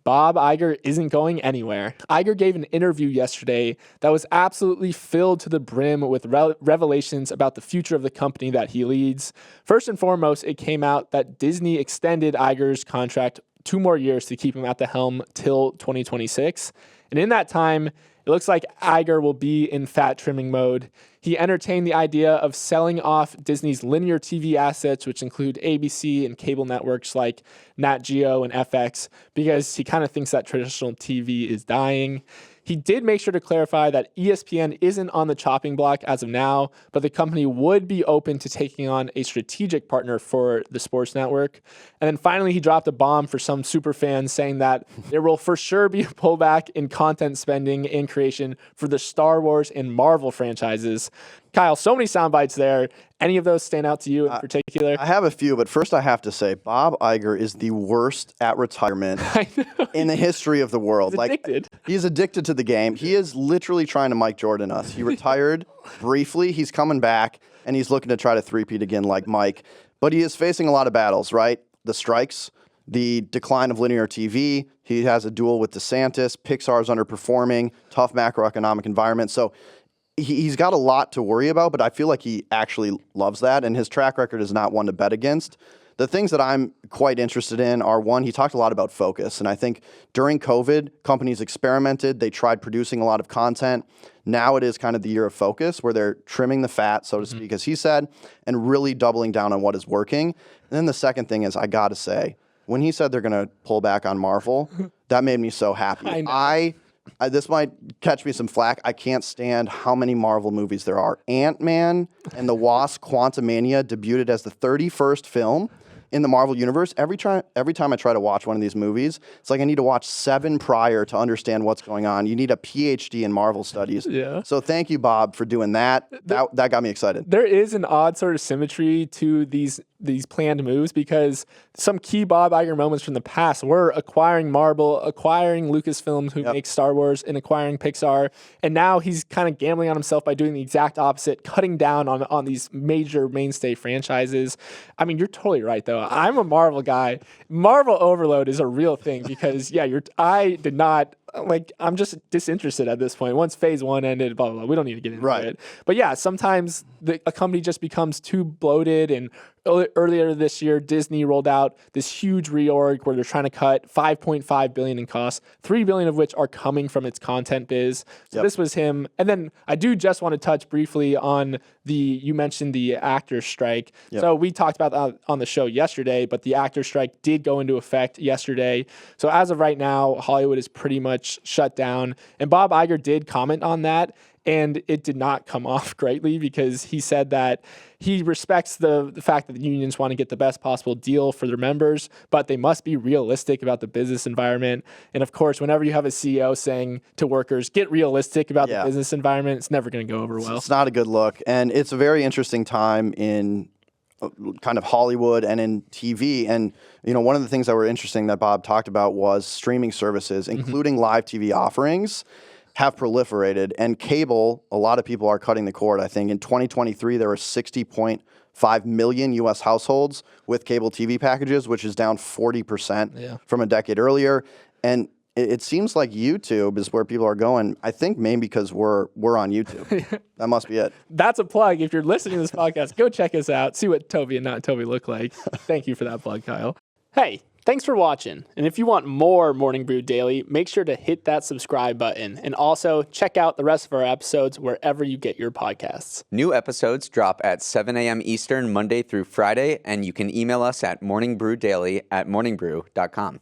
Bob Iger isn't going anywhere. Iger gave an interview yesterday that was absolutely filled to the brim with revelations about the future of the company that he leads. First and foremost, it came out that Disney extended Iger's contract 2 more years to keep him at the helm till 2026. And in that time, it looks like Iger will be in fat trimming mode. He entertained the idea of selling off Disney's linear TV assets, which include ABC and cable networks like Nat Geo and FX, because he kind of thinks that traditional TV is dying. He did make sure to clarify that ESPN isn't on the chopping block as of now, but the company would be open to taking on a strategic partner for the sports network. And then finally, he dropped a bomb for some super fans, saying that there will for sure be a pullback in content spending and creation for the Star Wars and Marvel franchises. Kyle, so many sound bites there. Any of those stand out to you in particular? I have a few, but first I have to say, Bob Iger is the worst at retirement in the history of the world. He's addicted. He's addicted to the game. He is literally trying to Mike Jordan us. He retired briefly. He's coming back, and he's looking to try to three-peat again like Mike. But he is facing a lot of battles, right? The strikes, the decline of linear TV. He has a duel with DeSantis. Pixar's underperforming, tough macroeconomic environment. So he's got a lot to worry about, but I feel like he actually loves that, and his track record is not one to bet against. The things that I'm quite interested in are, one, he talked a lot about focus, and I think during COVID, companies experimented. They tried producing a lot of content. Now it is kind of the year of focus where they're trimming the fat, so to speak, as he said, and really doubling down on what is working. And then the second thing is, I got to say, when he said they're going to pull back on Marvel, that made me so happy. I this might catch me some flack. I can't stand how many Marvel movies there are. Ant-Man and the Wasp: Quantumania debuted as the 31st film in the Marvel Universe. Every time I try to watch one of these movies, it's like I need to watch 7 prior to understand what's going on. You need a PhD in Marvel studies. Yeah. So thank you, Bob, for doing that. That got me excited. There is an odd sort of symmetry to these planned moves, because some key Bob Iger moments from the past were acquiring Marvel, acquiring Lucasfilm, who makes Star Wars, and acquiring Pixar. And now he's kind of gambling on himself by doing the exact opposite, cutting down on these major mainstay franchises. I mean, you're totally right, though. I'm a Marvel guy. Marvel overload is a real thing because, I'm just disinterested at this point. Once phase 1 ended, blah, blah, blah. We don't need to get into it. But yeah, sometimes a company just becomes too bloated. And earlier this year, Disney rolled out this huge reorg where they're trying to cut $5.5 billion in costs, $3 billion of which are coming from its content biz. So this was him. And then I do just want to touch briefly on you mentioned the actor strike. So we talked about that on the show yesterday, but the actor strike did go into effect yesterday. So as of right now, Hollywood is pretty much shut down. And Bob Iger did comment on that, and it did not come off greatly, because he said that he respects the fact that the unions want to get the best possible deal for their members, but they must be realistic about the business environment. And of course, whenever you have a CEO saying to workers, get realistic about the business environment, it's never going to go over well. It's not a good look. And it's a very interesting time in kind of Hollywood and in TV. And, one of the things that were interesting that Bob talked about was streaming services, including live TV offerings, have proliferated. And cable, a lot of people are cutting the cord, I think. In 2023, there were 60.5 million U.S. households with cable TV packages, which is down 40% from a decade earlier. And it seems like YouTube is where people are going. I think maybe because we're on YouTube. That must be it. That's a plug. If you're listening to this podcast, go check us out. See what Toby and not Toby look like. Thank you for that plug, Kyle. Hey, thanks for watching. And if you want more Morning Brew Daily, make sure to hit that subscribe button. And also check out the rest of our episodes wherever you get your podcasts. New episodes drop at 7 a.m. Eastern Monday through Friday, and you can email us at morningbrewdaily@morningbrew.com.